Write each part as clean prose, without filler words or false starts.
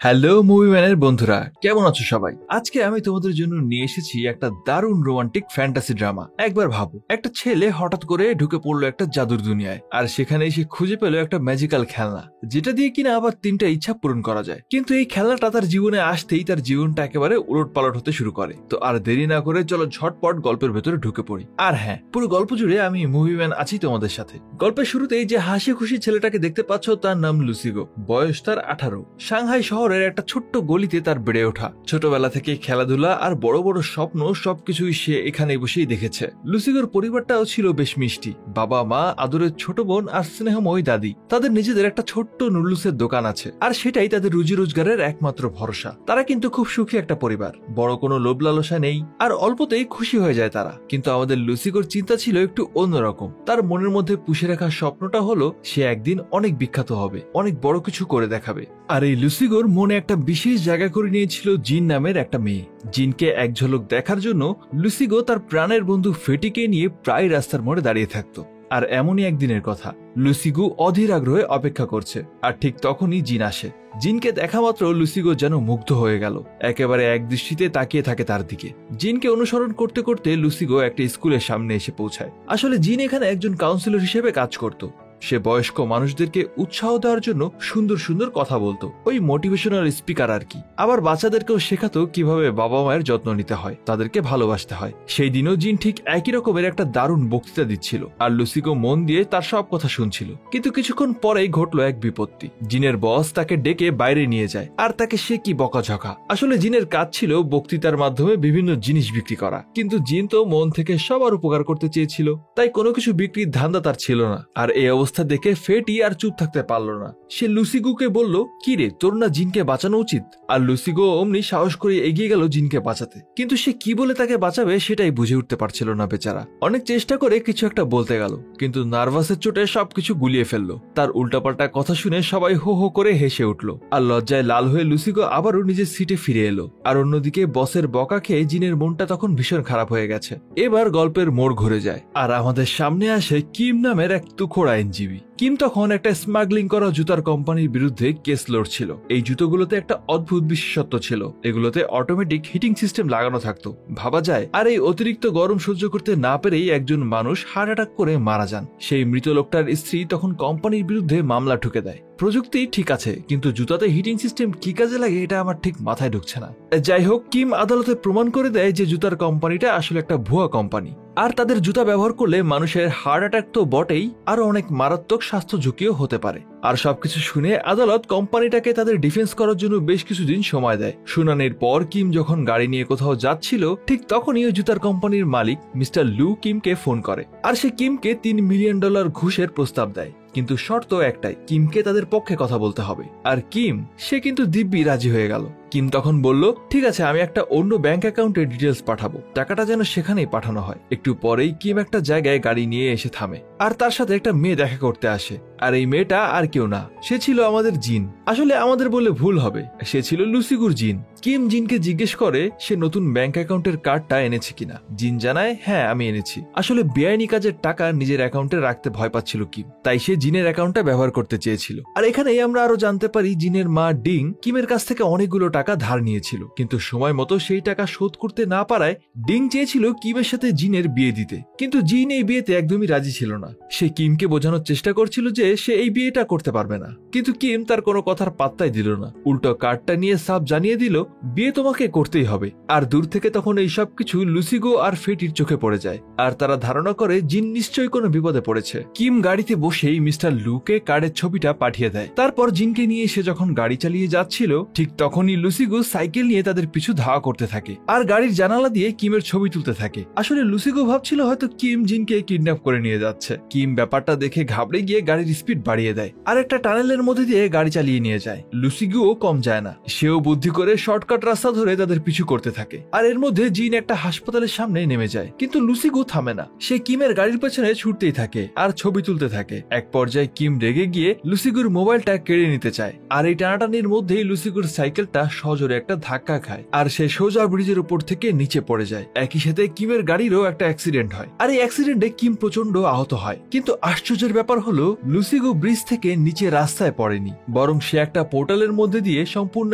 Hello movie ম্যানের বন্ধুরা, কেমন আছো সবাই? আজকে আমি তোমাদের জন্য নিয়ে এসেছি একটা দারুণ রোমান্টিক ফ্যান্টাসি ড্রামা। একবার ভাবো, একটা ছেলে হঠাৎ করে ঢুকে পড়লো একটা জাদুর দুনিয়ায়, আর সেখানে এসে খুঁজে পেল একটা ম্যাজিক্যাল খেলনা, যেটা দিয়ে কিনা আবার 3টা ইচ্ছা পূরণ করা যায়। কিন্তু এই খেলনাটা তার জীবনে আসতেই তার জীবনটা একেবারে উলট পালট হতে শুরু করে। তো আর দেরি না করে চলো ঝটপট গল্পের ভেতরে ঢুকে পড়ি। আর হ্যাঁ, পুরো গল্প জুড়ে আমি মুভি ম্যান আছি তোমাদের সাথে। গল্পের শুরুতেই যে হাসি খুশি ছেলেটাকে দেখতে পাচ্ছ, তার নাম লুসিগো। বয়স তার 18। সাংহাই শহরের একটা ছোট্ট গলিতে তার বেড়ে ওঠা। ছোটবেলা থেকে খেলাধুলা আর বড় বড় স্বপ্ন সবকিছুই সে এখানে বসেই দেখেছে। লুসিগোর পরিবারটাও ছিল বেশ মিষ্টি। বাবা মা, আদরের ছোট বোন আর স্নেহময়ী দাদি। তাদের নিজেদের একটা ছোট্ট নুডলসের দোকান আছে, আর সেটাই তাদের রুজি রোজগারের একমাত্র ভরসা। তারা কিন্তু খুব সুখী একটা পরিবার, বড় কোনো লোভ লালসা নেই, আর অল্পতেই খুশি হয়ে যায় তারা। কিন্তু আমাদের লুসিগোর চিন্তা ছিল একটু অন্যরকম। তার মনের মধ্যে পুষে রাখা স্বপ্নটা হলো সে একদিন অনেক বিখ্যাত হবে, অনেক বড় কিছু করে দেখাবে। আর এই লুসিগোর মনে একটা বিশেষ জায়গা করে নিয়েছিল জিন নামের একটা মেয়ে। জিনকে এক ঝলক দেখার জন্য লুসিগো তার প্রাণের বন্ধু ফেটিকে নিয়ে প্রায় রাস্তার মোড়ে দাঁড়িয়ে থাকতো। আর এমনই একদিনের কথা, লুসিগো অধীর আগ্রহে অপেক্ষা করছে, আর ঠিক তখনই জিন আসে। জিনকে দেখা মাত্র লুসিগো যেন মুগ্ধ হয়ে গেল, একেবারে এক দৃষ্টিতে তাকিয়ে থাকে তার দিকে। জিনকে অনুসরণ করতে করতে লুসিগো একটা স্কুলের সামনে এসে পৌঁছায়। আসলে জিন এখানে একজন কাউন্সিলর হিসেবে কাজ করত। সে বয়স্ক মানুষদেরকে উৎসাহ দেওয়ার জন্য সুন্দর সুন্দর কথা বলতো, ওই মোটিভেশনাল স্পিকার আর কি। আবার বাচ্চাদেরকেও শেখাতো কিভাবে বাবা মায়ের যত্ন নিতে হয়, তাদেরকে ভালোবাসতে হয়। সেই দিনও জিন ঠিক একই রকমের একটা দারুণ বক্তৃতা দিচ্ছিল, আর লুসিগো মন দিয়ে তার সব কথা শুনছিল। কিন্তু কিছুক্ষণ পরেই ঘটলো এক বিপত্তি। জিনের বস তাকে ডেকে বাইরে নিয়ে যায়, আর তাকে সে কি বকাঝকা। আসলে জিনের কাজ ছিল বক্তৃতার মাধ্যমে বিভিন্ন জিনিস বিক্রি করা, কিন্তু জিন তো মন থেকে সবার উপকার করতে চেয়েছিল, তাই কোনো কিছু বিক্রির ধান্দা তার ছিল না। আর এই অবস্থা দেখে ফেটি আর চুপ থাকতে পারল না। সে লুসিগোকে বলল, কি রে, তোর না জিনকে বাঁচানো উচিত? আর লুসিগো অমনি সাহস করে এগিয়ে গেল জিনকে বাঁচাতে। কিন্তু সে কি বলে তাকে বাঁচাবে সেটাই বুঝে উঠতে পারছিল না বেচারা। অনেক চেষ্টা করে কিছু একটা বলতে গেল, কিন্তু নার্ভাসের চোটে সবকিছু গুলিয়ে ফেললো। তার উল্টাপাল্টা কথা শুনে সবাই হো হো করে হেসে উঠল, আর লজ্জায় লাল হয়ে লুসিগো আবারও নিজের সিটে ফিরে এলো। আর অন্যদিকে বসের বকা খেয়ে জিনের মনটা তখন ভীষণ খারাপ হয়ে গেছে। এবার গল্পের মোড় ঘুরে যায়, আর আমাদের সামনে আসে কিম নামের এক তুখোড় আইনজীবী। কিম তখন একটা স্মাগলিং করা জুতার কোম্পানির বিরুদ্ধে কেস লড়ছিল। এই জুতোগুলোতে একটা অদ্ভুত বিশেষত্ব ছিল, এগুলোতে অটোমেটিক হিটিং সিস্টেম লাগানো থাকতো, ভাবা যায়। আর এই অতিরিক্ত গরম সহ্য করতে না পেরেই একজন মানুষ হার্ট অ্যাটাক করে মারা যান। সেই মৃত লোকটার স্ত্রী তখন কোম্পানির বিরুদ্ধে মামলা ঠুকে দেয়। প্রযুক্তি ঠিক আছে, কিন্তু জুতাতে হিটিং সিস্টেম কি কাজে লাগে এটা আমার ঠিক মাথায় ঢুকছে না। যাই হোক, কিম আদালতে প্রমাণ করে দেয় যে জুতার কোম্পানিটা আসলে একটা ভুয়া কোম্পানি, আর তাদের জুতা ব্যবহার করলে মানুষের হার্ট অ্যাটাক তো বটেই, আরো অনেক মারাত্মক স্বাস্থ্য ঝুঁকিও হতে পারে। আর সবকিছু শুনে আদালত কোম্পানিটাকে তাদের ডিফেন্স করার জন্য বেশ কিছুদিন সময় দেয়। শুনানির পর কিম যখন গাড়ি নিয়ে কোথাও যাচ্ছিল, ঠিক তখনই ওই জুতার কোম্পানির মালিক মিস্টার লু কিমকে ফোন করে, আর সে কিমকে $3 মিলিয়ন ঘুষের প্রস্তাব দেয়। কিন্তু শর্ত একটাই, কিমকে তাদের পক্ষে কথা বলতে হবে। আর কিম সে কিন্তু দিব্যি রাজি হয়ে গেল। কিম তখন বলল, ঠিক আছে, আমি একটা অন্য ব্যাংক অ্যাকাউন্টে ডিটেলস পাঠাবো, টাকাটা যেন সেখানেই পাঠানো হয়। একটু পরেই কিম একটা জায়গায় গাড়ি নিয়ে এসে থামে, আর তার সাথে একটা মেয়ে দেখা করতে আসে। আর এই মেয়েটা আর কেউ না, সে ছিল আমাদের জিন। আসলে আমাদের বলে ভুল হবে, সে ছিল লুসিগুর জিন। কিম জিনকে জিজ্ঞেস করে সে নতুন ব্যাংক অ্যাকাউন্টের কার্ডটা এনেছে কিনা। জিন জানায়, হ্যাঁ আমি এনেছি। আসলে বেআইনি কাজের টাকা নিজের অ্যাকাউন্টে রাখতে ভয় পাচ্ছিল কিম, তাই সে জিনের অ্যাকাউন্টটা ব্যবহার করতে চেয়েছিল। আর এখানেই আমরা আরো জানতে পারি জিনের মা ডিং কিমের কাছ থেকে অনেকগুলো টাকা ধার নিয়েছিল, কিন্তু সময় মতো সেই টাকা শোধ করতে না পারায় ডিং চেয়েছিল কিমের সাথে জিনের বিয়ে দিতে। কিন্তু জিন এই বিয়েতে একদমই রাজি ছিল না। সে কিমকে বোঝানোর চেষ্টা করছিল যে সে এই বিয়েটা করতে পারবে না, কিন্তু কিম তার কোনো কথার পাত্তাই দিল না। উল্টো কার্ডটা নিয়ে সাফ জানিয়ে দিল, বিয়ে তোমাকে করতেই হবে। আর দূর থেকে তখন এই সবকিছু লুসিগো আর ফেটির চোখে পড়ে যায়, আর তারা ধারণা করে জিন নিশ্চয়ই কোনো বিপদে পড়েছে। কিম গাড়িতে বসেই মিস্টার লুকে কার্ডের ছবিটা পাঠিয়ে দেয়। তারপর জিনকে নিয়ে সে যখন গাড়ি চালিয়ে যাচ্ছিল, ঠিক তখনই লুসিগো সাইকেল নিয়ে তাদের পিছু ধাওয়া করতে থাকে, আর গাড়ির জানালা দিয়ে কিমের ছবি তুলতে থাকে। আসলে লুসিগো ভাবছিল হয়তো কিম জিনকে কিডন্যাপ করে নিয়ে যাচ্ছে। কিম ব্যাপারটা দেখে ঘাবড়ে গিয়ে গাড়ির স্পিড বাড়িয়ে দেয়, আর একটা টানেলের মধ্যে দিয়ে গাড়ি চালিয়ে নিয়ে যায়। লুসিগোও কম যায় না, সেও বুদ্ধি করে শর্টকাট রাস্তা ধরে তাদের পিছু করতে থাকে। আর এর মধ্যে জিন একটা হাসপাতালের সামনে নেমে যায়, কিন্তু লুসিগো থামে না। সে কিমের গাড়ির পেছনে ছুটতেই থাকে আর ছবি তুলতে থাকে। এক পর্যায়ে কিম রেগে গিয়ে লুসিগুর মোবাইলটা কেড়ে নিতে চায়, আর এই টানাটানির মধ্যেই লুসিগুর সাইকেলটা সজোরে একটা ধাক্কা খায় আর সে সোজা ব্রিজের উপর থেকে নিচে পড়ে যায়। একই সাথে কিমের গাড়িরও একটা অ্যাক্সিডেন্ট হয়, আর এই অ্যাক্সিডেন্টে কিম প্রচন্ড আহত হয়। কিন্তু আশ্চর্যের ব্যাপার হলো লুসিগো ব্রিজ থেকে নিচে রাস্তায় পড়েনি, বরং সে একটা পোর্টালের মধ্যে দিয়ে সম্পূর্ণ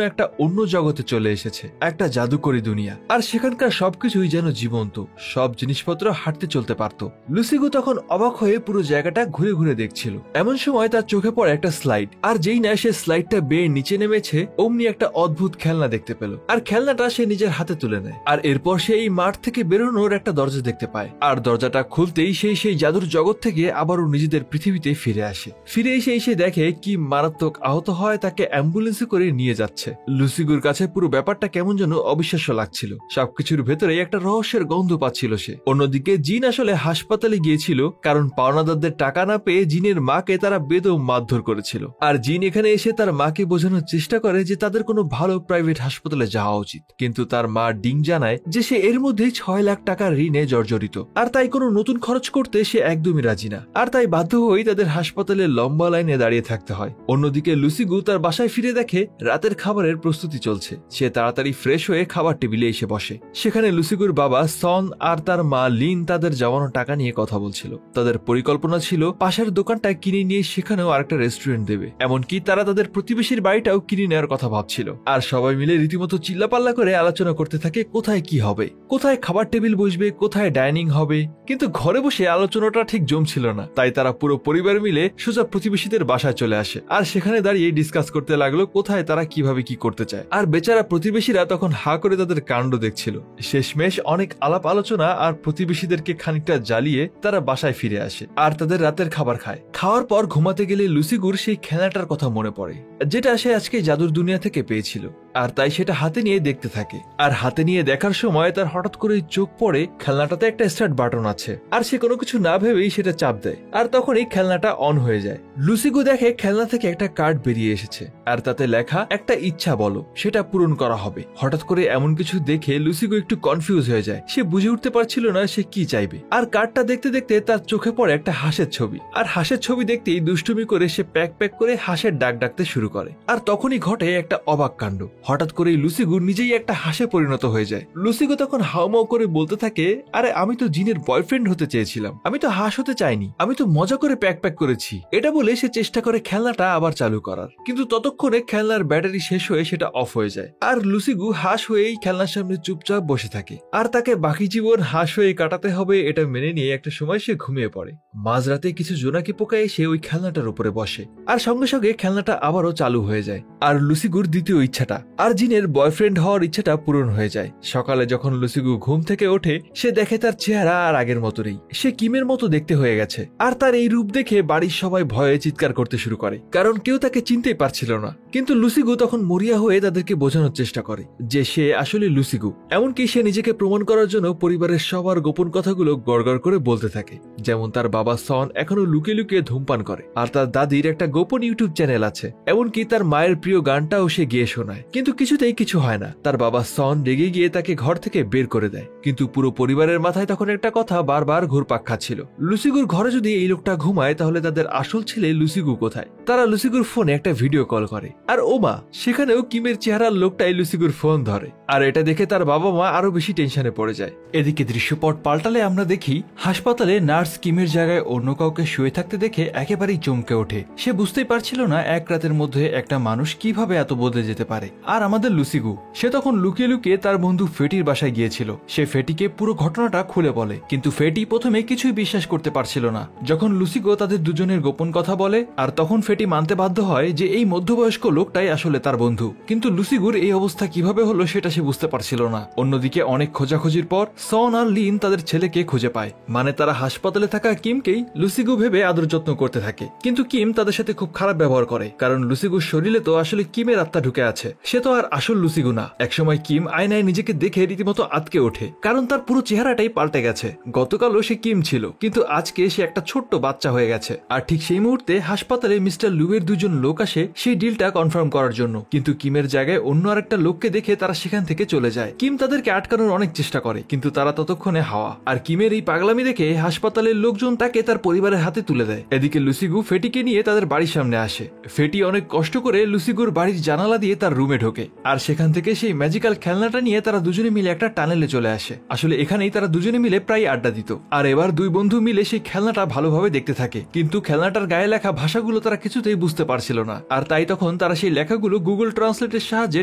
একটা অন্য জগতে চলে এসেছে, একটা জাদুকরী দুনিয়া। আর সেখানকার সবকিছুই যেন জীবন্ত, সব জিনিসপত্র হাঁটতে চলতে পারত। লুসিগো তখন অবাক হয়ে পুরো জায়গাটা ঘুরে ঘুরে দেখছিল। এমন সময় তার চোখে পড়ে একটা স্লাইড, আর যেই না সে স্লাইডটা বেয়ে নিচে নেমেছে অমনি একটা অদ্ভুত খেলনা দেখতে পেল, আর খেলনাটা সে নিজের হাতে তুলে নেয়। আর এরপর সে এই মাঠ থেকে বেরোনোর একটা দরজা দেখতে পায়, আর দরজাটা খুলতেই সেই জাদুর জগৎ থেকে আবারও নিজেদের পৃথিবীতে ফিরে আসে। ফিরে এসে দেখে কি মারাত্মক আহত হয়, তাকে অ্যাম্বুলেন্সে করে নিয়ে যাচ্ছে। লুসিগুর কাছে পুরো ব্যাপারটা কেমন যেন অবিশ্বাস্য লাগছিল। সবকিছুর ভেতরে একটা রহস্যের গন্ধ পাচ্ছিল সে। অন্যদিকে জিন আসলে হাসপাতালে গিয়েছিল, কারণ পাওনাদারদের টাকা না পেয়ে জিনের মাকে তারা বেদম মারধর করেছিল। আর জিন এখানে এসে তার মাকে বোঝানোর চেষ্টা করে যে তাদের কোনো ভালো প্রাইভেট হাসপাতালে যাওয়া উচিত, কিন্তু তার মা ডিং জানায় যে সে এর মধ্যেই 6 লাখ টাকার ঋণে জর্জরিত, আর তাই কোনো নতুন খরচ করতে সে একদমই রাজি না। আর তাই বাধ্য হয়েই তাদের হাসপাতালে লম্বা লাইনে দাঁড়িয়ে থাকতে হয়। অন্যদিকে লুসিগু তার বাসায় ফিরে দেখে রাতের খাবারের প্রস্তুতি চলছে। সে তাড়াতাড়ি ফ্রেশ হয়ে খাবার টেবিলে এসে বসে। সেখানে লুসিগুর বাবা সন আর তার মা লিন তাদের জমানো টাকা নিয়ে কথা বলছিল। তাদের পরিকল্পনা ছিল পাশের দোকানটা কিনে নিয়ে সেখানেও আরেকটা রেস্টুরেন্ট দেবে, এমনকি তারা তাদের প্রতিবেশীর বাড়িটাও কিনে নেওয়ার কথা ভাবছিল। আর সবাই মিলে রীতিমতো চিল্লাপাল্লা করে আলোচনা করতে থাকে কোথায় কি হবে, কোথায় খাবার টেবিল বসবে, কোথায় ডাইনিং হবে। কিন্তু ঘরে বসে আলোচনাটা ঠিক জমছিল না, তাই তারা পুরো পরিবার মিলে সোজা প্রতিবেশীদের বাসায় চলে আসে, আর সেখানে দাঁড়িয়ে ডিসকাস করতে লাগলো কোথায় তারা কিভাবে কি করতে চায়। আর বেচারা প্রতিবেশীরা তখন হা করে তাদের কাণ্ড দেখছিল। শেষমেশ অনেক আলাপ আলোচনা আর প্রতিবেশীদেরকে খানিকটা জ্বালিয়ে তারা বাসায় ফিরে আসে, আর তাদের রাতের খাবার খায়। খাওয়ার পর ঘুমাতে গেলে লুসিগুর সেই খেলনাটার কথা মনে পড়ে, যেটা সে আজকে জাদুর দুনিয়া থেকে পেয়েছিল। আর তাই সেটা হাতে নিয়ে দেখতে থাকে। আর হাতে নিয়ে দেখার সময় তার হঠাৎ করে চোখ পড়ে খেলনাটাতে একটা স্টার্ট বাটন আছে, আর সে কোনো কিছু না ভেবেই সেটা চাপ দেয়, আর তখনই খেলনাটা অন হয়ে যায়। লুসিগু দেখে খেলনা থেকে একটা কার্ড বেরিয়ে এসেছে, আর তাতে লেখা একটা ইচ্ছা বলো, সেটা পূরণ করা হবে। হঠাৎ করে এমন কিছু দেখে লুসিগু একটু কনফিউজ হয়ে যায়। সে বুঝে উঠতে পারছিল না সে কি চাইবে। আর কার্ডটা দেখতে দেখতে তার চোখে পড়ে একটা হাঁসের ছবি, আর হাঁসের ছবি দেখতেই দুষ্টুমি করে সে প্যাক প্যাক করে হাঁসের ডাক ডাকতে শুরু করে। আর তখনই ঘটে একটা অবাক কাণ্ড। হঠাৎ করেই লুসিগু নিজেই একটা হাঁসে পরিণত হয়ে যায়। লুসিগু তখন হাউমাউ করে বলতে থাকে, আরে আমি তো জিনের বয়ফ্রেন্ড হতে চেয়েছিলাম, আমি তো হাঁস হতে চাইনি, আমি তো মজা করে প্যাক প্যাক করেছি। এটা বলে সে চেষ্টা করে খেলনাটা আবার চালু করার, কিন্তু ততক্ষণে খেলনার ব্যাটারি শেষ হয়ে সেটা অফ হয়ে যায়। আর লুসিগু হাঁস হয়েই খেলনার সামনে চুপচাপ বসে থাকে, আর তাকে বাকি জীবন হাঁস হয়ে কাটাতে হবে এটা মেনে নিয়ে একটা সময় সে ঘুমিয়ে পড়ে। মাঝরাতে কিছু জোনাকি পোকা এসে ওই খেলনাটার উপরে বসে, আর সঙ্গে সঙ্গে খেলনাটা আবারও চালু হয়ে যায়। আর লুসিগুর দ্বিতীয় ইচ্ছাটা আর জিনের বয়ফ্রেন্ড হওয়ার ইচ্ছাটা পূরণ হয়ে যায়। সকালে যখন লুসিগু ঘুম থেকে ওঠে সে দেখে তার চেহারা আর আগের মতো নেই, সে কিমের মতো দেখতে হয়ে গেছে। আর তার এই রূপ দেখে বাড়ির সবাই ভয়ে চিৎকার করতে শুরু করে, কারণ কেউ তাকে চিনতেই পারছিল না। কিন্তু লুসিগু তখন মরিয়া হয়ে তাদেরকে বোঝানোর চেষ্টা করে যে সে আসলে লুসিগু। এমনকি সে নিজেকে প্রমাণ করার জন্য পরিবারের সবার গোপন কথাগুলো গড়গড় করে বলতে থাকে, যেমন তার বাবা সন এখনো লুকিয়ে লুকিয়ে ধূমপান করে, আর তার দাদির একটা গোপন ইউটিউব চ্যানেল আছে, এমনকি তার মায়ের প্রিয় গানটাও সে গিয়ে শোনায়। কিন্তু কিছুতেই কিছু হয় না। তার বাবা সন রেগে গিয়ে তাকে ঘর থেকে বের করে দেয়। কিন্তু পুরো পরিবারের মাথায় তখন একটা কথা বারবার ঘুরপাক খাচ্ছিল, লুসিগুর ঘরে যদি এই লোকটা ঘুমায় তাহলে তাদের আসল ছেলে লুসিগু কোথায়। তারা লুসিগুর ফোনে একটা ভিডিও কল করে, আর ওমা সেখানেও কিমের চেহারার লোকটাই লুসিগুর ফোন ধরে। আর এটা দেখে তার বাবা মা আরো বেশি টেনশনে পড়ে যায়। এদিকে দৃশ্যপট পাল্টালে আমরা দেখি হাসপাতালে নার্স কিমের জায়গায় অন্য কাউকে শুয়ে থাকতে দেখে একেবারেই চমকে ওঠে। সে বুঝতেই পারছিল না এক রাতের মধ্যে একটা মানুষ কিভাবে এত বদলে যেতে পারে। আর আমাদের লুসিগু সে তখন লুকিয়ে লুকিয়ে তার বন্ধু ফেটির বাসায় গিয়েছিল। সে ফেটিকে পুরো ঘটনাটা খুলে বলে, কিন্তু ফেটি প্রথমে কিছুই বিশ্বাস করতে পারছিল না। যখন লুসিগো তাদের দুজনের গোপন কথা বলে, আর তখন ফেটি মানতে বাধ্য হয় যে এই মধ্যবয়স্ক লোকটাই আসলে তার বন্ধু। কিন্তু লুসিগুর এই অবস্থা কিভাবে হলো সেটা সে বুঝতে পারছিল না। অন্যদিকে অনেক খোঁজাখুঁজির পর সন আর লিন তাদের ছেলেকে খুঁজে পায়। মানে তারা হাসপাতালে থাকা কিমকেই লুসিগু ভেবে আদর যত্ন করতে থাকে। কিন্তু কিম তাদের সাথে খুব খারাপ ব্যবহার করে, কারণ লুসিগুর শরীরে তো আসলে কিমের আত্মা ঢুকে আছে, সে তো আর আসল লুসিগু না। একসময় কিম আয়নায় নিজেকে দেখে রীতিমতো আটকে ওঠে, কারণ তার পুরো চেহারাটাই পাল্টে গেছে। গতকালও সে কিম ছিল, কিন্তু আজকে সে একটা ছোট্ট বাচ্চা হয়ে গেছে। আর ঠিক সেই মুহূর্তে হাসপাতালে মিস্টার লুয়ের দুজন লোক আসে সেই ডিলটা কনফার্ম করার জন্য। কিন্তু কিমের জায়গায় অন্য আরেকটা লোককে দেখে তারা সেখান থেকে চলে যায়। কিম তাদেরকে আটকানোর অনেক চেষ্টা করে, কিন্তু তারা ততক্ষণে হাওয়া। আর কিমের এই পাগলামি দেখে হাসপাতালের লোকজন তাকে তার পরিবারের হাতে তুলে দেয়। এদিকে লুসিগু ফেটিকে নিয়ে তাদের বাড়ির সামনে আসে। ফেটি অনেক কষ্ট করে লুসিগুর লুসিগুর বাড়ির জানালা দিয়ে তার রুমে ঢোকে আর সেখান থেকে সেই ম্যাজিক্যাল খেলনাটা নিয়ে তারা দুজনে মিলে একটা টানেলে চলে আসে। আসলে এখানেই তারা দুজনে মিলে প্রায় আড্ডা দিত। আর এবার দুই বন্ধু মিলে সেই খেলনাটা ভালোভাবে দেখতে থাকে, কিন্তু খেলনাটার গায়ে লেখা ভাষাগুলো তারা কিছুতেই বুঝতে পারছিল না। আর তাই তখন তারা সেই লেখাগুলো গুগল ট্রান্সলেটের সাহায্যে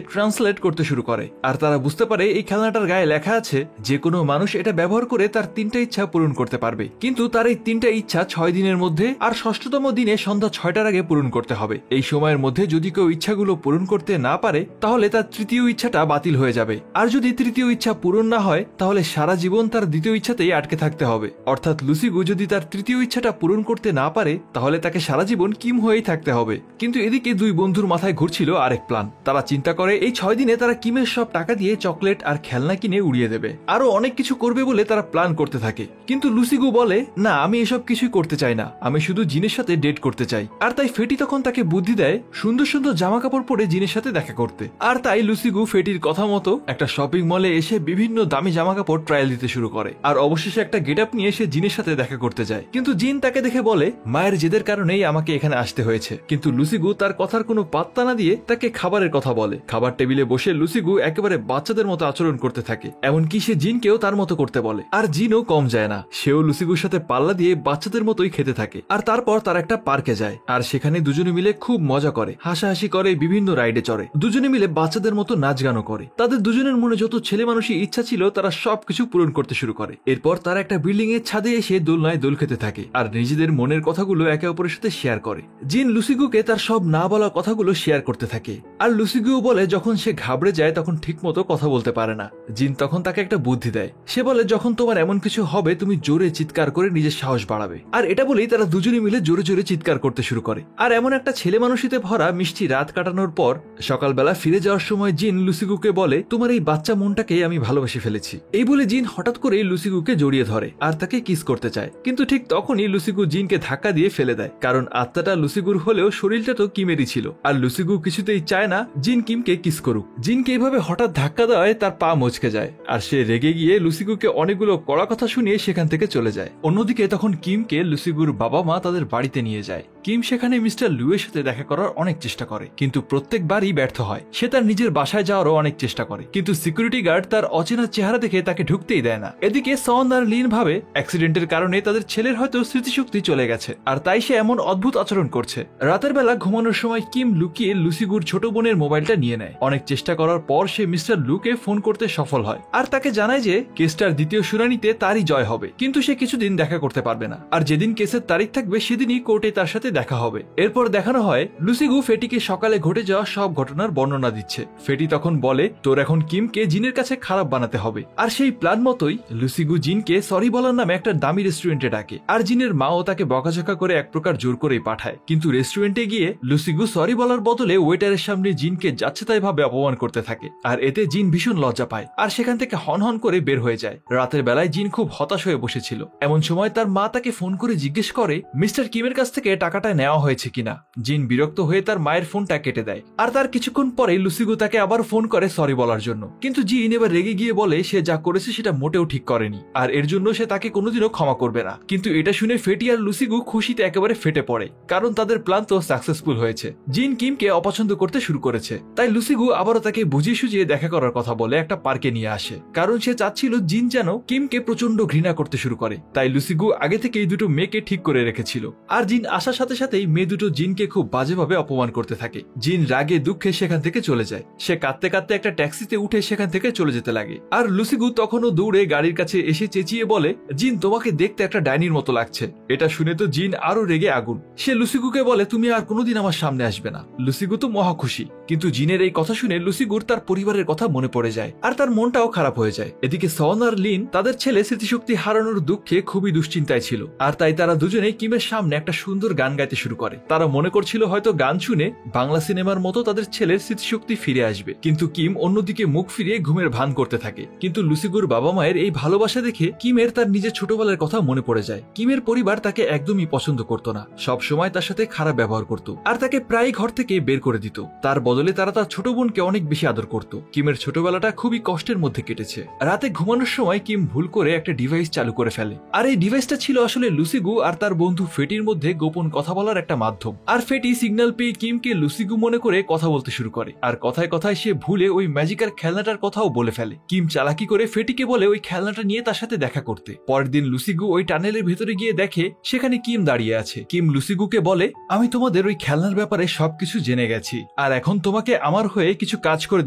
ট্রান্সলেট করতে শুরু করে। আর তারা বুঝতে পারে এই খেলনাটার গায়ে লেখা আছে যে কোনো মানুষ এটা ব্যবহার করে তার 3টা ইচ্ছা পূরণ করতে পারবে, কিন্তু তার এই 3টা ইচ্ছা 6 দিনের মধ্যে আর 6তম দিনে সন্ধ্যা 6টার আগে পূরণ করতে হবে। এই সময়ের মধ্যে যদি কেউ ইচ্ছাগুলো পূরণ করতে না পারে তাহলে তার তৃতীয় ইচ্ছাটা বাতিল হয়ে যাবে, আর যদি তৃতীয় ইচ্ছা পূরণ না হয় তাহলে সারা জীবন তার দ্বিতীয় ইচ্ছাতেই আটকে থাকতে হবে। অর্থাৎ লুসিগু যদি তার তৃতীয় ইচ্ছাটা পূরণ করতে না পারে তাহলে তাকে সারা জীবন কিম হয়েই থাকতে হবে। কিন্তু এদিকে দুই বন্ধুর মাথায় ঘুরছিল আরেক প্ল্যান। তারা চিন্তা করে এই 6 দিনে তারা কিমের সব টাকা দিয়ে চকলেট আর খেলনা কিনে উড়িয়ে দেবে, আরো অনেক কিছু করবে বলে তারা প্ল্যান করতে থাকে। কিন্তু লুসিগু বলে, না, আমি এসব কিছুই করতে চাই না, আমি শুধু জিনের সাথে ডেট করতে চাই। আর তাই ফেটি তখন তাকে বুদ্ধি দেয় সুন্দর সুন্দর জামা কাপড় পরে জিনের সাথে দেখা করতে। আর তাই লুসিগু ফেটির কথা মতো একটা শপিং মলে এসে বিভিন্ন দামি জামা কাপড় ট্রায়াল দিতে শুরু করে। আর অবশেষে একটা গেট আপ নিয়ে সে জিনের সাথে দেখা করতে যায়। কিন্তু জিন তাকে দেখে বলে, মায়ের জেদের কারণেই আমাকে এখানে আসতে হয়েছে। কিন্তু লুসিগু তার কথার কোনো পাত্তা না দিয়ে তাকে খাবারের কথা বলে। খাবার টেবিলে বসে লুসিগু একেবারে বাচ্চাদের মতো আচরণ করতে থাকে, এমনকি সে জিনকেও তার মতো করতে বলে। আর জিনও কম যায় না, সেও লুসিগুর সাথে পাল্লা দিয়ে বাচ্চাদের মতোই খেতে থাকে। আর তারপর তারা একটা পার্কে যায় আর সেখানে দুজনে মিলে খুব মজা করে, হাসাহাসি করে, বিভিন্ন রাইডে চড়ে, দুজনে মিলে বাচ্চাদের মতো নাচ গানও করে। তাদের দুজনের মনে যত ছেলে মানুষই ইচ্ছা ছিল তারা সবকিছু পূরণ করতে শুরু করে। এরপর তারা একটা বিল্ডিং এর ছাদে এসে দোলনায় দোল খেতে থাকে আর নিজেদের মনের কথাগুলো একে অপরের সাথে শেয়ার করে। জিন লুসিগুকে তার সব না বলা কথাগুলো শেয়ার করতে থাকে। আর লুসিগুও বলে যখন সে ঘাবড়ে যায় তখন ঠিক মতো কথা বলতে পারে না। জিন তখন তাকে একটা বুদ্ধি দেয়। সে বলে, যখন তোমার এমন কিছু হবে তুমি জোরে চিৎকার করে নিজের সাহস বাড়াবে। আর এটা বলেই তারা দুজনে মিলে জোরে জোরে চিৎকার করতে শুরু করে। আর এমন একটা ছেলে মানুষিতে ভরা মিষ্টি রাত কাটানোর পর সকালবেলা ফিরে যাওয়ার সময় জিন লুসিগুকে বলে, তোমার এই বাচ্চা মনটাকে আমি ভালোবেসে ফেলেছি। এই বলে জিন হঠাৎ করে লুসিগুকে জড়িয়ে ধরে আর তাকে কিস করতে চায়। কিন্তু ঠিক তখনই লুসিগু জিনকে ধাক্কা দিয়ে ফেলে দেয়, কারণ আত্মাটা লুসিগুর হলেও শরীরটা তো কিমেরই ছিল। আর লুসিগু কিছুতেই চায় না জিন কিমকে কিস করুক। জিনকে এভাবে হঠাৎ ধাক্কা দেওয়ায় তার পা মচকে যায় আর সে রেগে গিয়ে লুসিগুকে অনেকগুলো কড়া কথা শুনিয়ে সেখান থেকে চলে যায়। অন্যদিকে তখন কিমকে লুসিগুর বাবা মা তাদের বাড়িতে নিয়ে যায়। কিম সেখানে মিস্টার লুয়ের সাথে দেখা করার অনেক চেষ্টা করে, কিন্তু প্রত্যেকবারই ব্যর্থ হয়। সে তার নিজের বাসায় যাওয়ারও অনেক চেষ্টা করে, কিন্তু সিকিউরিটি গার্ড তার অচেনা চেহারা দেখে তাকে ঢুকতেই দেয় না। এদিকে সন আর লিন ভাবে অ্যাক্সিডেন্টের কারণে তাদের ছেলের হয়তো স্মৃতিশক্তি চলে গেছে আর তাই সে এমন অদ্ভুত আচরণ করছে। রাতের বেলা ঘুমানোর সময় কিম লুকিয়ে লুসিগুর ছোট বোনের মোবাইলটা নিয়ে নেয়। অনেক চেষ্টা করার পর সে মিস্টার লুকে ফোন করতে সফল হয় আর তাকে জানায় যে কেসটার দ্বিতীয় শুনানিতে তারই জয় হবে, কিন্তু সে কিছুদিন দেখা করতে পারবে না। আর যেদিন কেসের তারিখ থাকবে সেদিনই কোর্টে তার সাথে দেখা হবে। এরপর দেখানো হয় লুসিগু ফেটিকে সকালে ঘটে যাওয়া সব ঘটনার বর্ণনা দিচ্ছে। ফেটি তখন বলে, তোর এখন কিমকে জিনের কাছে খারাপ বানাতে হবে। আর সেই প্ল্যান মতোই লুসিগু জিনকে সরি বলার নামে একটা দামি রেস্টুরেন্টে ডাকে আর জিনের মাও তাকে বকাঝকা করে এক প্রকার জোর করেই পাঠায়। কিন্তু রেস্টুরেন্টে গিয়ে লুসিগু সরি বলার বদলে ওয়েটারের সামনে জিনকে যাচ্ছে তাই ভাবে অপমান করতে থাকে আর এতে জিন ভীষণ লজ্জা পায় আর সেখান থেকে হন করে বের হয়ে যায়। রাতের বেলায় জিন খুব হতাশ হয়ে বসেছিল। এমন সময় তার মা তাকে ফোন করে জিজ্ঞেস করে মিস্টার কিমের কাছ থেকে টাকাটা নেওয়া হয়েছে কিনা। জিন বিরক্ত হয়ে তার মায়ের ফোনটা কেটে দেয় আর তার কিছুক্ষণ পরে লুসিগু তাকে আবার ফোন করে সরি বলার জন্য। কিন্তু জিন এবার রেগে গিয়ে বলে সে যা করেছে সেটা মোটেও ঠিক করেনি আর এর জন্য সে তাকে কোনোদিনও ক্ষমা করবে না। কিন্তু এটা শুনে ফেটি আর লুসিগু খুশিতে একেবারে ফেটে পড়ে, কারণ তাদের প্ল্যান তো সাকসেসফুল হয়েছে। জিন কিমকে অপছন্দ করতে শুরু করেছে, তাই লুসিগু আবারও তাকে বুঝিয়ে সুঝিয়ে দেখা করার কথা বলে একটা পার্কে নিয়ে আসে, কারণ সে চাচ্ছিল জিন যেন কিমকে প্রচন্ড ঘৃণা করতে শুরু করে। তাই লুসিগু আগে থেকেই দুটো মেয়েকে ঠিক করে রেখেছিল আর জিন আসার সাথে সাথেই মেয়ে দুটো জিনকে খুব বাজেভাবে অপমান করতে থাকে। জিন রাগে দুঃখে সেখান থেকে চলে যায়। সে কাঁদতে কাঁদতে একটা ট্যাক্সিতে উঠে সেখান থেকে চলে যেতে লাগে আর লুসিগু তখনও দৌড়ে গাড়ির কাছে এসে চেঁচিয়ে বলে, জিন তোমাকে দেখতে একটা ডাইনির মতো লাগছে। এটা শুনে তো জিন আরো রেগে আগুন। সে লুসিগুকে বলে, তুমি আর কোনোদিন আমার সামনে আসবে না। লুসিগু তো মহা খুশি, কিন্তু জিনের এই কথা শুনে লুসিগুর তার পরিবারের কথা মনে পড়ে যায় আর তার মনটাও খারাপ হয়ে যায়। এদিকে সন আর লিন তাদের ছেলে স্মৃতিশক্তি হারানোর দুঃখে খুবই দুশ্চিন্তায় ছিল আর তাই তারা দুজনেই কিমের সামনে একটা সুন্দর গান গাইতে শুরু করে। তারা মনে করছিল হয়তো গান শুনে বাংলা সিনেমার মতো তাদের ছেলের স্মৃতিশক্তি ফিরে আসবে, কিন্তু কিম অন্যদিকে মুখ ফিরিয়ে ঘুমের ভান করতে থাকে। কিন্তু লুসিগুর বাবা মায়ের এই ভালোবাসা দেখে কিমের তার নিজের ছোটবেলার কথা মনে পড়ে যায়। কিমের পরিবার তাকে একদমই পছন্দ করত না, সব সময় তার সাথে খারাপ ব্যবহার করত আর তাকে প্রায় ঘর থেকে বের করে দিত। তার বদলে তারা তার ছোট বোনকে অনেক বেশি আদর করত। কিমের ছোটবেলাটা খুবই কষ্টের মধ্যে কেটেছে। রাতে ঘুমানোর সময় কিম ভুল করে একটা ডিভাইস চালু করে ফেলে আর এই ডিভাইসটা ছিল আসলে লুসিগু আর তার বন্ধু ফেটির মধ্যে গোপন কথা বলার একটা মাধ্যম। আর ফেটি সিগন্যাল পেয়ে কিমকে লুসি লুসিগু মনে করে কথা বলতে শুরু করে, আর কথায় কথায় সে ভুলে ওই ম্যাজিক্যাল খেলনাটার কথাও বলে ফেলে। কিম চালাকি করে ফেটিকে বলে ওই খেলনাটা নিয়ে তার সাথে দেখা করতে। পরের দিন লুসিগু ওই টানেলের ভেতরে গিয়ে দেখে সেখানে কিম দাঁড়িয়ে আছে। কিম লুসিগুকে বলে, আমি তোমাদের ওই খেলনার ব্যাপারে সবকিছু জেনে গেছি, আর এখন তোমাকে আমার হয়ে কিছু কাজ করে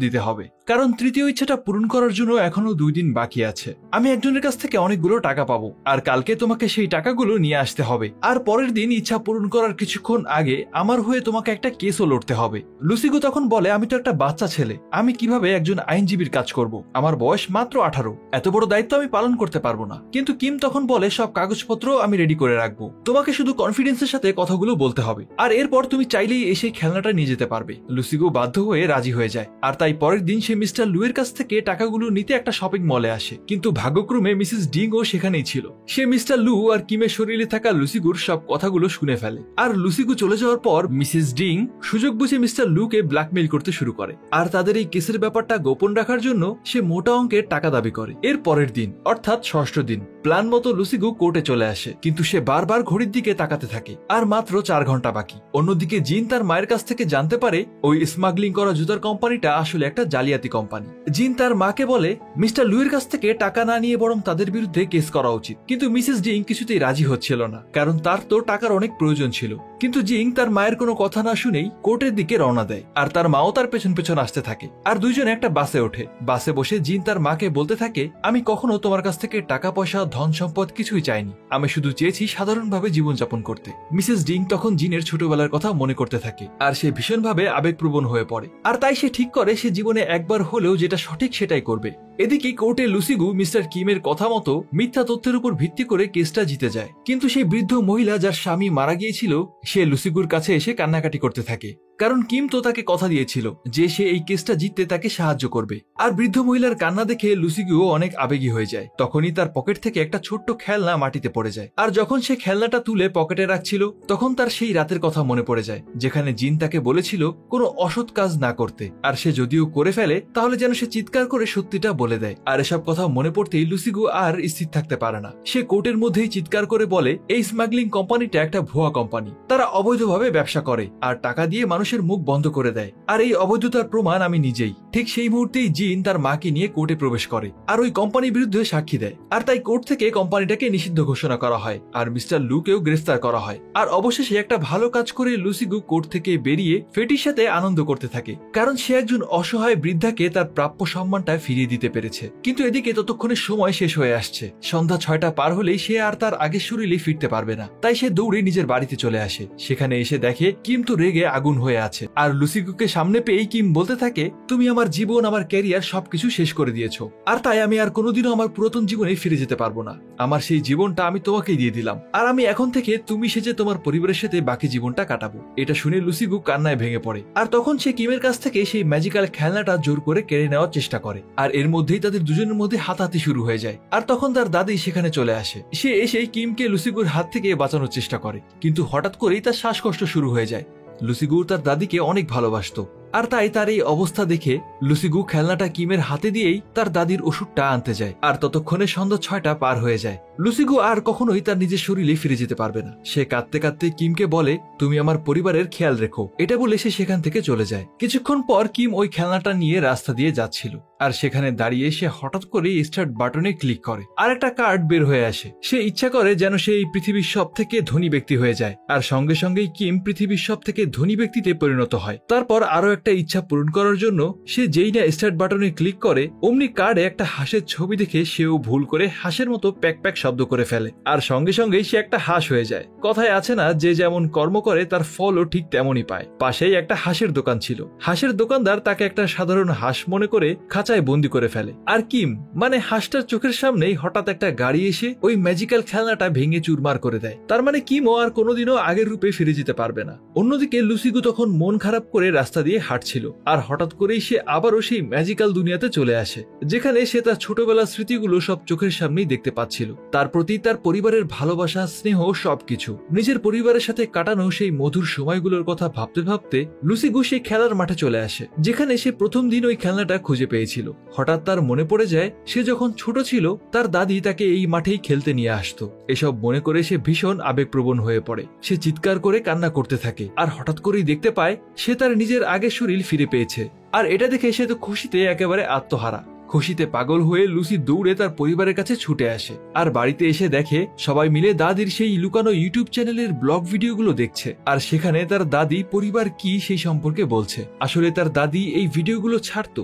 দিতে হবে, কারণ তৃতীয় ইচ্ছাটা পূরণ করার জন্য এখনো 2 দিন বাকি আছে। আমি একজনের কাছ থেকে অনেকগুলো টাকা পাবো, আর কালকে তোমাকে সেই টাকাগুলো নিয়ে আসতে হবে। আর পরের দিন ইচ্ছা পূরণ করার কিছুক্ষণ আগে আমার হয়ে তোমাকে একটা কেসও লড়তে হবে। লুসিগু তখন বলে, আমি তো একটা বাচ্চা ছেলে, আমি কিভাবে একজন আইনজীবীর কাজ করব? আমার বয়স মাত্র 18, এত বড় দায়িত্ব আমি পালন করতে পারবো না। কিন্তু কিম তখন বলে, সব কাগজপত্র আমি রেডি করে রাখবো, তোমাকে শুধু কনফিডেন্সের সাথে কথাগুলো বলতে হবে, আর এরপর তুমি চাইলেই এসে খেলনাটা নিয়ে যেতে পারবে। লুসিগু বাধ্য হয়ে রাজি হয়ে যায়, আর তাই পরের দিন সে মিস্টার লুয়ের কাছ থেকে টাকাগুলো নিতে একটা শপিং মলে আসে। কিন্তু ভাগ্যক্রমে মিসেস ডিংও সেখানেই ছিল। সে মিস্টার লু আর কিমের শরীরে থাকা লুসিগুর সব কথাগুলো শুনে ফেলে, আর লুসিগু চলে যাওয়ার পর মিসেস ডিং সুযোগ বুঝে মিস্টার লুকে ব্ল্যাকমেইল করতে শুরু করে, আর তাদের এই কেসের ব্যাপারটা গোপন রাখার জন্য সে মোটা অঙ্কের টাকা দাবি করে। এর পরের দিন অর্থাৎ ষষ্ঠ দিন প্ল্যান মতো লুসিগু কোর্টে চলে আসে, কিন্তু সে বারবার ঘড়ির দিকে তাকাতে থাকে, আর মাত্র 4 ঘন্টা বাকি। অন্যদিকে জিন তার মায়ের কাছ থেকে জানতে পারে ওই স্মাগলিং করা জুতার কোম্পানিটা আসলে একটা জালিয়াতি কোম্পানি। জিন তার মাকে বলে মিস্টার লুয়ের কাছ থেকে টাকা না নিয়ে বরং তাদের বিরুদ্ধে কেস করা উচিত, কিন্তু মিসেস ডিং কিছুতেই রাজি হচ্ছিল না, কারণ তার তো টাকার অনেক প্রয়োজন ছিল। কিন্তু জিং তার মায়ের কোনো কথা না শুনেই কোর্টের দিকে রওনা দেয়, আর তার মাও তার পেছন পেছন আসতে থাকে, আর দুইজনে একটা বাসে ওঠে। বাসে বসে জিন তার মাকে বলতে থাকে, আমি কখনো তোমার কাছ থেকে টাকা পয়সা ধন সম্পদ কিছুই চাইনি, আমি শুধু চেয়েছি সাধারণভাবে জীবনযাপন করতে। মিসেস ডিং তখন জিনের ছোটবেলার কথা মনে করতে থাকে, আর সে ভীষণভাবে আবেগপ্রবণ হয়ে পড়ে, আর তাই সে ঠিক করে সে জীবনে একবার হলেও যেটা সঠিক সেটাই করবে। এদিকে কোর্টে লুসিগু মিস্টার কিমের কথা মতো মিথ্যা তথ্যের উপর ভিত্তি করে কেসটা জিতে যায়, কিন্তু সেই বৃদ্ধ মহিলা যার স্বামী মারা গিয়েছিল সে লুসিগুর কাছে এসে কান্নাকাটি করতে থাকে, কারণ কিম তো তাকে কথা দিয়েছিল যে সে এই কেসটা জিততে তাকে সাহায্য করবে। আর বৃদ্ধ মহিলার কান্না দেখে লুসিগুও অনেক আবেগী হয়ে যায়। তখনই তার পকেট থেকে একটা ছোট্ট খেলনা মাটিতে পড়ে যায়, আর যখন সে খেলনাটা তুলে পকেটে রাখছিল তখন তার সেই রাতের কথা মনে পড়ে যায় যেখানে জিন তাকে বলেছিল কোনো অসৎ কাজ না করতে, আর সে যদিও করে ফেলে তাহলে যেন সে চিৎকার করে সত্যিটা বলে দেয়। আর এসব কথা মনে পড়তেই লুসিগু আর স্থির থাকতে পারে না, সে কোর্টের মধ্যেই চিৎকার করে বলে এই স্মাগলিং কোম্পানিটা একটা ভুয়া কোম্পানি, তারা অবৈধভাবে ব্যবসা করে আর টাকা দিয়ে মানুষের মুখ বন্ধ করে দেয়, আর এই অবৈধতার প্রমাণ আমি নিজেই। ঠিক সেই মুহূর্তেই জিন তার মাকে নিয়ে কোর্টে প্রবেশ করে আর ওই কোম্পানির বিরুদ্ধে সাক্ষী দেয়, আর তাই কোর্ট থেকে কোম্পানিটাকে নিষিদ্ধ ঘোষণা করা হয়, আর মিস্টার লুকেও গ্রেফতার করা হয়। আর অবশেষে একটা ভালো কাজ করে লুসিগু কোর্ট থেকে বেরিয়ে ফেটির সাথে আনন্দ করতে থাকে, কারণ সে একজন অসহায় বৃদ্ধাকে তার প্রাপ্য সম্মানটা ফিরিয়ে দিতে পেরেছে। কিন্তু এদিকে ততক্ষণে সময় শেষ হয়ে আসছে, সন্ধ্যা 6টা পার হলেই সে আর তার আগের শরীরে ফিরতে পারবে না, তাই সে দৌড়ে নিজের বাড়িতে চলে আসে। সেখানে এসে দেখে কিম তো রেগে আগুন হয়ে আছে, আর লুসিগুকে সামনে পেয়েই কিম বলতে থাকে, তুমি আমার জীবন আমার ক্যারিয়ার সবকিছু শেষ করে দিয়েছো, আর তাই আমি আর কোনোদিনও আমার পুরাতন জীবনে ফিরে যেতে পারবো না। আমার সেই জীবনটা আমি তোমাকেই দিয়ে দিলাম, আর আমি এখন থেকে তুমি সেজে তোমার পরিবারের সাথে বাকি জীবনটা কাটাবো। এটা শুনে লুসিগু কান্নায় ভেঙে পড়ে, আর তখন সে কিমের কাছ থেকে সেই ম্যাজিক্যাল খেলনাটা জোর করে কেড়ে নেওয়ার চেষ্টা করে, আর এর মধ্যেই তাদের দুজনের মধ্যে হাতাহাতি শুরু হয়ে যায়। আর তখন তার দাদি সেখানে চলে আসে, সে এসে কিমকে লুসিগুর হাত থেকে বাঁচানোর চেষ্টা করে, কিন্তু হঠাৎ করেই তার শ্বাসকষ্ট শুরু হয়ে যায়। লুসিগু তার দাদিকে অনেক ভালোবাসতো, আর তাই তার এই অবস্থা দেখে লুসিগু খেলনাটা কিমের হাতে দিয়েই তার দাদির ওষুধটা আনতে যায়, আর ততক্ষণে সন্ধ্যা 6টা পার হয়ে যায়। লুসিগু আর কখনোই তার নিজের শরীরে ফিরে যেতে পারবে না। সে কাঁদতে কাঁদতে কিমকে বলে, তুমি আমার পরিবারের খেয়াল রেখো, এটা বলে সে সেখান থেকে চলে যায়। কিছুক্ষণ পর কিম ওই খেলনাটা নিয়ে রাস্তা দিয়ে যাচ্ছিল, আর সেখানে দাঁড়িয়ে সে হঠাৎ করে স্টার্ট বাটনে ক্লিক করে, আর একটা কার্ড বের হয়ে আসে। সে ইচ্ছা করে যেন সে এই পৃথিবীর সব থেকে ধনী ব্যক্তি হয়ে যায়, আর সঙ্গে সঙ্গেই কিম পৃথিবীর সব থেকে ধনী ব্যক্তিতে পরিণত হয়। তারপর আরো একটা ইচ্ছা পূরণ করার জন্য সে যেই না স্টার্ট বাটনে ক্লিক করে অমনি কার্ডে একটা হাঁসের ছবি দেখে সেও ভুল করে হাঁসের মতো প্যাক প্যাক শব্দ করে ফেলে, আর সঙ্গে সঙ্গেই সে একটা হাঁস হয়ে যায়। কথায় আছে না, যে যেমন কর্ম করে তার ফলও ঠিক তেমনই পায়। পাশেই একটা হাঁসের দোকান ছিল, হাঁসের দোকানদার তাকে একটা সাধারণ হাঁস মনে করে খাঁচায় বন্দি করে ফেলে, আর কিম মানে হাঁসটার চোখের সামনেই হঠাৎ একটা গাড়ি এসে ওই ম্যাজিক্যাল খেলনাটা ভেঙে চুরমার করে দেয়। তার মানে কিমও আর কোনোদিনও আগের রূপে ফিরে যেতে পারবে না। অন্যদিকে লুসিগু তখন মন খারাপ করে রাস্তা দিয়ে হাঁটছিল, আর হঠাৎ করেই সে আবারও সেই ম্যাজিক্যাল দুনিয়াতে চলে আসে, যেখানে সে তার ছোটবেলার স্মৃতিগুলো সব চোখের সামনেই দেখতে পাচ্ছিল। তার প্রতি তার পরিবারের ভালোবাসা, স্নেহ সবকিছু। নিজের পরিবারের সাথে কাটানো সেই মধুর সময়গুলোর কথা ভাবতে ভাবতে লুসিগু সেই খেলার মাঠে চলে আসে, যেখানে সে প্রথম দিন ওই খেলনাটা খুঁজে পেয়েছিল। হঠাৎ তার মনে পড়ে যায় সে যখন ছোট ছিল তার দাদি তাকে এই মাঠেই খেলতে নিয়ে আসতো। এসব মনে করে সে ভীষণ আবেগপ্রবণ হয়ে পড়ে। সে চিৎকার করে কান্না করতে থাকে, আর হঠাৎ করেই দেখতে পায় সে তার নিজের আগের শরীর ফিরে পেয়েছে। আর এটা দেখে সে তো খুশিতে একেবারে আত্মহারা। খুশিতে পাগল হয়ে লুসি দৌড়ে তার পরিবারের কাছে ছুটে আসে, আর বাড়িতে এসে দেখে সবাই মিলে দাদির সেই লুকানো ইউটিউব চ্যানেলের ব্লগ ভিডিওগুলো দেখছে। আর সেখানে তার দাদি পরিবার কি সেই সম্পর্কে বলছে। আসলে তার দাদি এই ভিডিওগুলো ছাড়তো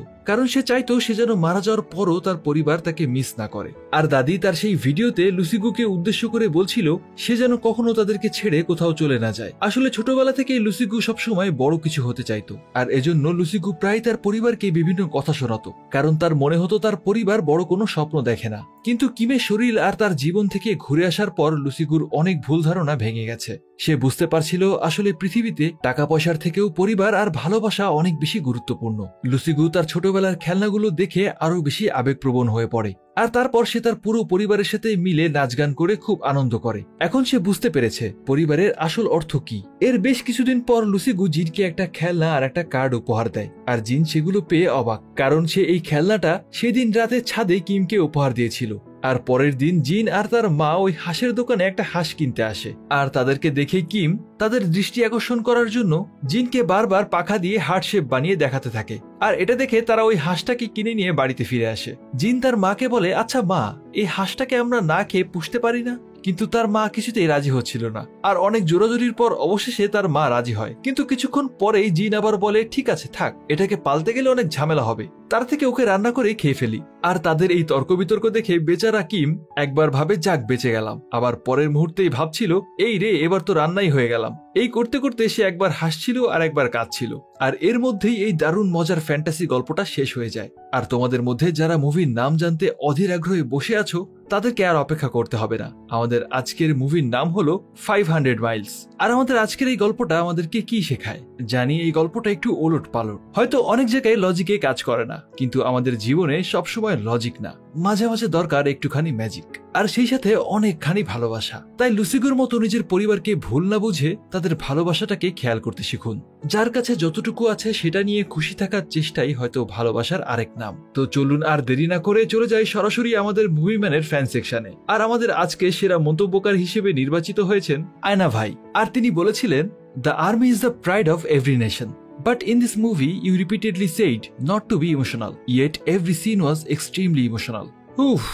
কারণ সে চাইতো সে যেন মারা যাওয়ার পরও তার পরিবার তাকে মিস না করে। আর দাদি তার সেই ভিডিওতে লুসিগুকে উদ্দেশ্য করে বলছিল সে যেন কখনো তাদেরকে ছেড়ে কোথাও চলে না যায়। আসলে ছোটবেলা থেকে লুসিগু সবসময় বড় কিছু হতে চাইতো, আর এজন্য লুসিগু প্রায় তার পরিবারকে বিভিন্ন কথা শোনাতো, কারণ তার মনে হতো তার পরিবার বড় কোনো স্বপ্ন দেখে না। কিন্তু কিমের শরীর আর তার জীবন থেকে ঘুরে আসার পর লুসিগুর অনেক ভুল ধারণা ভেঙে গেছে। সে বুঝতে পারছিল আসলে পৃথিবীতে টাকা পয়সার থেকেও পরিবার আর ভালোবাসা অনেক বেশি গুরুত্বপূর্ণ। লুসিগু তার ছোটবেলার খেলনাগুলো দেখে আরো বেশি আবেগপ্রবণ হয়ে পড়ে, আর তারপর সে তার পুরো পরিবারের সাথে মিলে নাচ গান করে খুব আনন্দ করে। এখন সে বুঝতে পেরেছে পরিবারের আসল অর্থ কি। এর বেশ কিছুদিন পর লুসিগু জিনকে একটা খেলনা আর একটা কার্ড উপহার দেয়, আর জিন সেগুলো পেয়ে অবাক, কারণ সে এই খেলনাটা সেদিন রাতে ছাদে কিমকে উপহার দিয়েছিল। আর পরের দিন জিন আর তার মা ওই হাঁসের দোকানে একটা হাঁস কিনতে আসে, আর তাদেরকে দেখে কিম তাদের দৃষ্টি আকর্ষণ করার জন্য জিনকে বারবার পাখা দিয়ে হার্ট শেপ বানিয়ে দেখাতে থাকে। আর এটা দেখে তারা ওই হাঁসটাকে কিনে নিয়ে বাড়িতে ফিরে আসে। জিন তার মাকে বলে, আচ্ছা মা, এই হাঁসটাকে আমরা না খেয়ে পুষতে পারি না? কিন্তু তার মা কিছুতেই রাজি হচ্ছিল না, আর অনেক জোরাজোরির পর অবশেষে তার মা রাজি হয়। কিন্তু কিছুক্ষণ পরেই জিন আবার বলে, ঠিক আছে থাক, এটাকে পালতে গেলে অনেক ঝামেলা হবে, তার থেকে ওকে রান্না করে খেয়ে ফেলি। আর তাদের এই তর্ক বিতর্ক দেখে বেচারা কিম একবার ভাবে যাক বেঁচে গেলাম, আবার পরের মুহূর্তেই ভাবছিল এই রে এবার তো রান্নাই হয়ে গেলাম। এই করতে করতে সে একবার হাসছিল আর একবার কাঁদছিল। আর এর মধ্যেই এই দারুণ মজার ফ্যান্টাসি গল্পটা শেষ হয়ে যায়। আর তোমাদের মধ্যে যারা মুভির নাম জানতে অধীর আগ্রহে বসে আছো তাদেরকে আর অপেক্ষা করতে হবে না। আমাদের আজকের মুভির নাম হলো 500 মাইলস। আর আমাদের আজকের এই গল্পটা আমাদেরকে কি শেখায়? জানি এই গল্পটা একটু ওলট পালট, হয়তো অনেক জায়গায় লজিকে কাজ করে না, কিন্তু আমাদের জীবনে সবসময় লজিক না, মাঝে মাঝে দরকার একটুখানি ম্যাজিক, আর সেই সাথে অনেকখানি ভালোবাসা। তাই লুসিগুর মতো নিজের পরিবারকে ভুল না বুঝে তাদের ভালোবাসাটাকে খেয়াল করতে শিখুন। যার কাছে যতটুকু আছে সেটা নিয়ে খুশি থাকার চেষ্টাই হয়তো ভালোবাসার আরেক নাম। তো চলুন আর দেরি না করে চলে যাই সরাসরি আমাদের মুভি ম্যানের ফ্যান সেকশনে। আর আমাদের আজকে সেরা মন্তব্যকার হিসেবে নির্বাচিত হয়েছেন আয়না ভাই, আর তিনি বলেছিলেন, the army is the pride of every nation, but in this movie you repeatedly said not to be emotional, yet every scene was extremely emotional. উফ,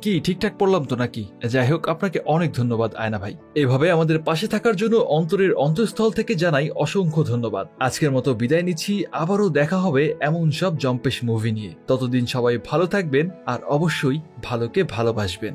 কি ঠিকঠাক পড়লাম তো নাকি? যাই হোক, আপনাকে অনেক ধন্যবাদ আয়না ভাই। এভাবে আমাদের পাশে থাকার জন্য অন্তরের অন্তঃস্থল থেকে জানাই অসংখ্য ধন্যবাদ। আজকের মতো বিদায় নিচ্ছি, আবারও দেখা হবে এমন সব জম্পেশ মুভি নিয়ে। ততদিন সবাই ভালো থাকবেন, আর অবশ্যই ভালোকে ভালোবাসবেন।